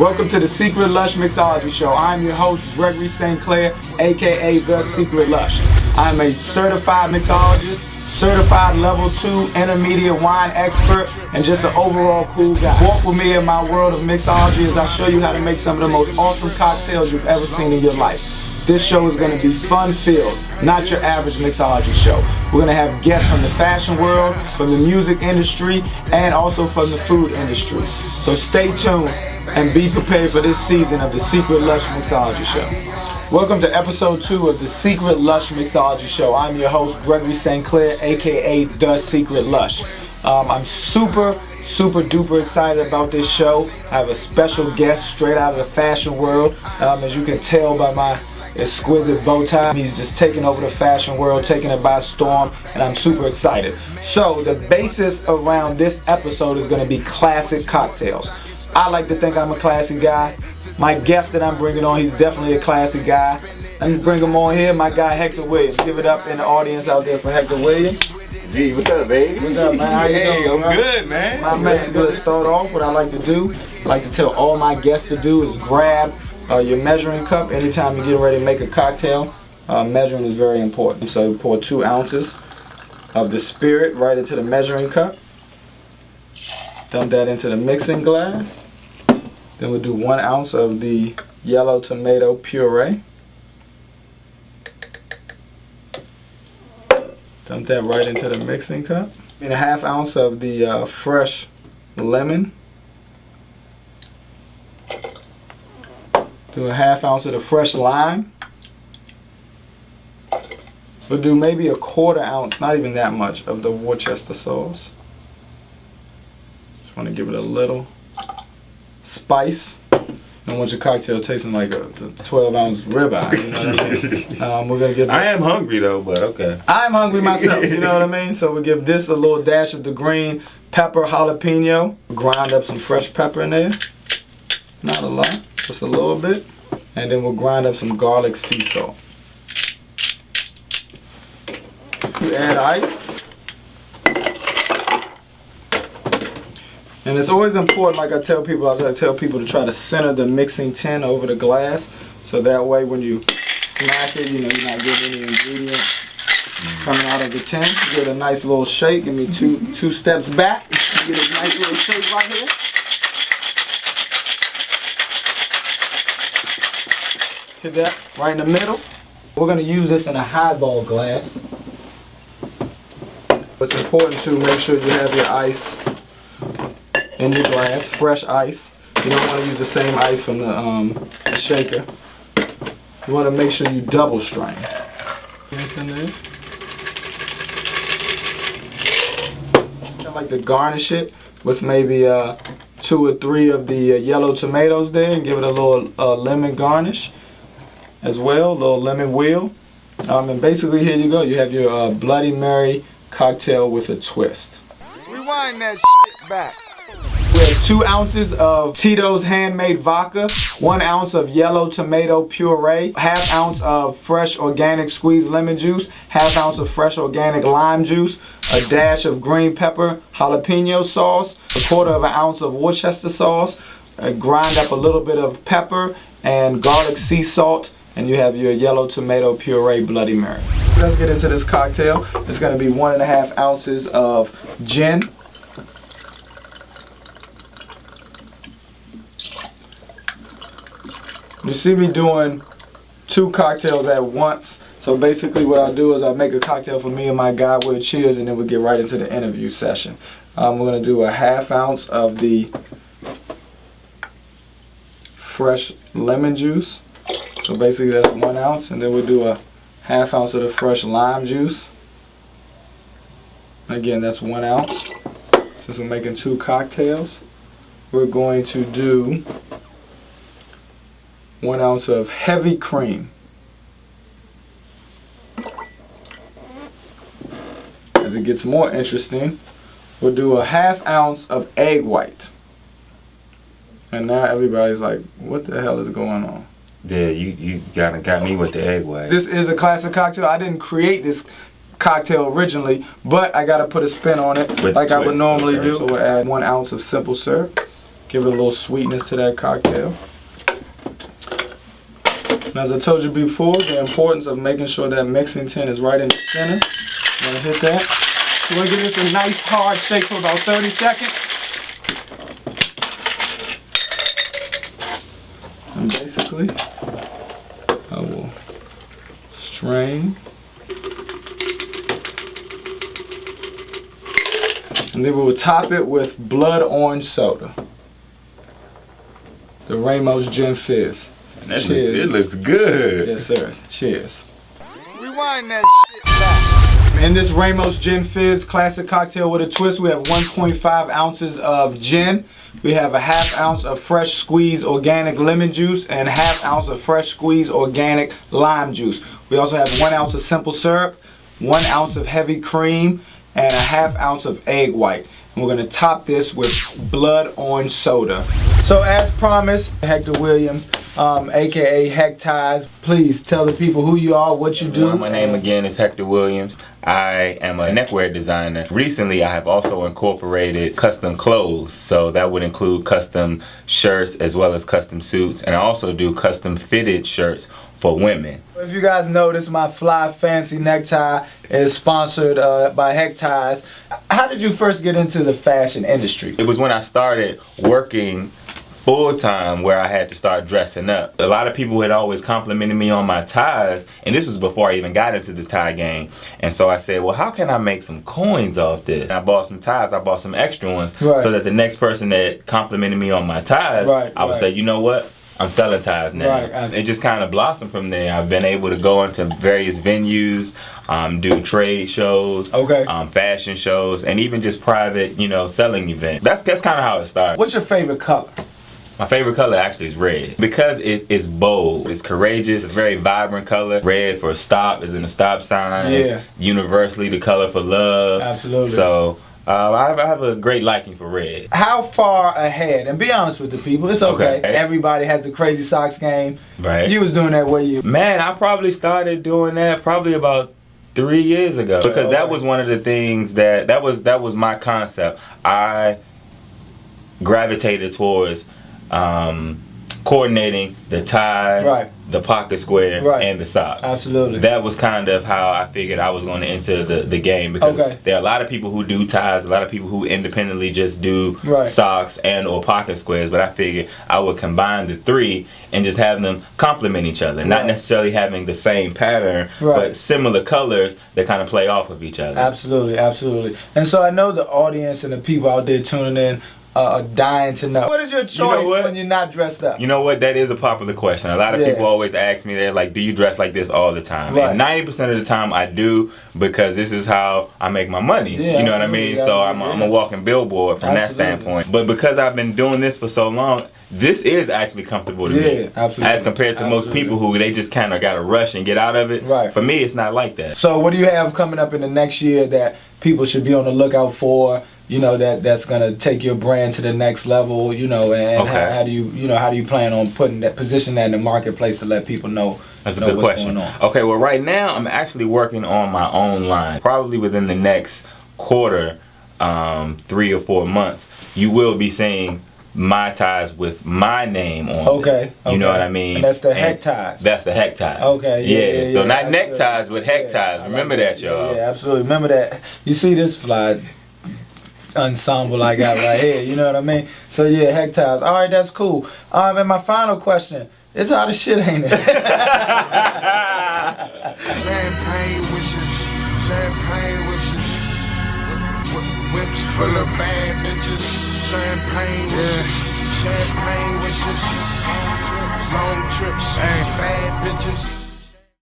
Welcome to the Secret Lush Mixology Show. I'm your host, Gregory St. Clair, aka The Secret Lush. I'm a certified mixologist, certified level 2 intermediate wine expert, and just an overall cool guy. Walk with me in my world of mixology as I show you how to make some of the most awesome cocktails you've ever seen in your life. This show is going to be fun-filled, not your average mixology show. We're going to have guests from the fashion world, from the music industry, and also from the food industry. So stay tuned and be prepared for this season of the Secret Lush Mixology Show. Welcome to episode 2 of the Secret Lush Mixology Show. I'm your host, Gregory St. Clair, aka The Secret Lush. I'm super duper excited about this show. I have a special guest straight out of the fashion world. As you can tell by my exquisite bow tie, he's just taking over the fashion world, taking it by storm, and I'm super excited. So the basis around this episode is going to be classic cocktails. I like to think I'm a classy guy. My guest that I'm bringing on, he's definitely a classy guy. Let me bring him on here, my guy Hector Williams. Give it up in the audience out there for Hector Williams. Gee, what's up, baby? What's up, man? How you Hey, doing, I'm bro? good, man. My man, to start off, what I like to do, I like to tell all my guests to do is grab your measuring cup anytime you get ready to make a cocktail. Measuring is very important. So pour 2 ounces of the spirit right into the measuring cup. Dump that into the mixing glass. Then we'll do 1 ounce of the yellow tomato puree. Dump that right into the mixing cup. And a 1/2 ounce of the fresh lemon. Do a 1/2 ounce of the fresh lime. We'll do maybe a 1/4 ounce, not even that much, of the Worcester sauce. Just want to give it a little spice. I want your cocktail tasting like a 12-ounce ribeye. You know what I mean? We're gonna give. I am hungry though, but okay. I'm hungry myself. You know what I mean? So we give this a little dash of the green pepper jalapeno. Grind up some fresh pepper in there. Not a lot, just a little bit. And then we'll grind up some garlic sea salt. You add ice. And it's always important, like I tell people to try to center the mixing tin over the glass. So that way when you smack it, you know, you're not getting any ingredients coming out of the tin. You get a nice little shake. Give me two steps back. You get a nice little shake right here. Hit that right in the middle. We're going to use this in a highball glass. It's important to make sure you have your ice in your glass, fresh ice. You don't want to use the same ice from the shaker. You want to make sure you double strain. In there. I like to garnish it with maybe 2 or 3 of the yellow tomatoes there, and give it a little lemon garnish as well, a little lemon wheel. And basically here you go. You have your Bloody Mary cocktail with a twist. Rewind that shit back. We have 2 ounces of Tito's handmade vodka, 1 ounce of yellow tomato puree, 1/2 ounce of fresh organic squeezed lemon juice, 1/2 ounce of fresh organic lime juice, a dash of green pepper jalapeno sauce, 1/4 ounce of Worcester sauce, grind up a little bit of pepper and garlic sea salt, and you have your yellow tomato puree Bloody Mary. Let's get into this cocktail. It's going to be 1.5 ounces of gin. You see me doing 2 cocktails at once. So basically what I'll do is I'll make a cocktail for me and my guy, we'll cheers, and then we'll get right into the interview session. We're going to do a 1/2 ounce of the fresh lemon juice. So basically that's 1 ounce, and then we'll do a 1/2 ounce of the fresh lime juice. Again, that's 1 ounce. Since we're making 2 cocktails, we're going to do 1 ounce of heavy cream. As it gets more interesting, we'll do a 1/2 ounce of egg white. And now everybody's like, what the hell is going on? Yeah, you got me with the egg white. This is a classic cocktail. I didn't create this cocktail originally, but I gotta put a spin on it like I would normally do. So we'll add 1 ounce of simple syrup. Give it a little sweetness to that cocktail. And as I told you before, the importance of making sure that mixing tin is right in the center. I'm gonna hit that. We're gonna give this a nice hard shake for about 30 seconds. And basically, I will strain. And then we will top it with blood orange soda. The Ramos Gin Fizz. Cheers. It looks good. Yes, sir. Cheers. Rewind that shit back. In this Ramos Gin Fizz classic cocktail with a twist, we have 1.5 ounces of gin. We have a ½ ounce of fresh squeezed organic lemon juice and a ½ ounce of fresh squeezed organic lime juice. We also have 1 ounce of simple syrup, 1 ounce of heavy cream, and a ½ ounce of egg white. And we're going to top this with blood orange soda. So as promised, Hector Williams, aka Hectize, please tell the people who you are, what you do. Well, my name again is Hector Williams. I am a neckwear designer. Recently, I have also incorporated custom clothes. So that would include custom shirts as well as custom suits. And I also do custom fitted shirts for women. If you guys notice, my fly fancy necktie is sponsored by Hectize. How did you first get into the fashion industry? It was when I started working full-time where I had to start dressing up. A lot of people had always complimented me on my ties, and this was before I even got into the tie game. And so I said, well, how can I make some coins off this? And I bought some ties, I bought some extra ones, so that the next person that complimented me on my ties, I would say, you know what? I'm selling ties now. It just kind of blossomed from there. I've been able to go into various venues, do trade shows, fashion shows, and even just private, selling events. That's kind of how it started. What's your favorite color? My favorite color actually is red because it's bold, it's courageous, it's a very vibrant color. Red for stop is in the stop sign. It's universally the color for love. Absolutely. So I have a great liking for red. How far ahead? And be honest with the people, it's okay. Everybody has the crazy socks game. Right. You was doing that where you? Man, I probably started doing that probably about 3 years ago because that was one of the things that was my concept. I gravitated towards coordinating the tie, the pocket square, and the socks. Absolutely. That was kind of how I figured I was going to enter the game because there are a lot of people who do ties, a lot of people who independently just do socks and or pocket squares, but I figured I would combine the three and just have them complement each other. Not necessarily having the same pattern, but similar colors that kind of play off of each other. Absolutely, absolutely. And so I know the audience and the people out there tuning in are dying to know. What is your choice when you're not dressed up? You know what? That is a popular question. A lot of people always ask me, they're like, do you dress like this all the time? And 90% of the time I do because this is how I make my money. You know what I mean? So I'm a walking billboard from that standpoint. But because I've been doing this for so long, this is actually comfortable to me. As compared to most people who they just kind of got to rush and get out of it. For me, it's not like that. So what do you have coming up in the next year that people should be on the lookout for? That's gonna take your brand to the next level. And how do you plan on position that in the marketplace to let people know? That's a good question. Okay, well right now I'm actually working on my own line. Probably within the next quarter, 3 or 4 months, you will be seeing my ties with my name on it. You know what I mean? And that's the Hectize. That's the Hectize. So not neckties, but Hectize. Remember that, y'all. Yeah, absolutely. Remember that. You see this fly ensemble I got right here, you know what I mean? So yeah, Hectize. All right, that's cool. And my final question, it's hot as shit, ain't it? Champagne wishes, whips full of bad bitches. Champagne wishes, long trips, bad bitches.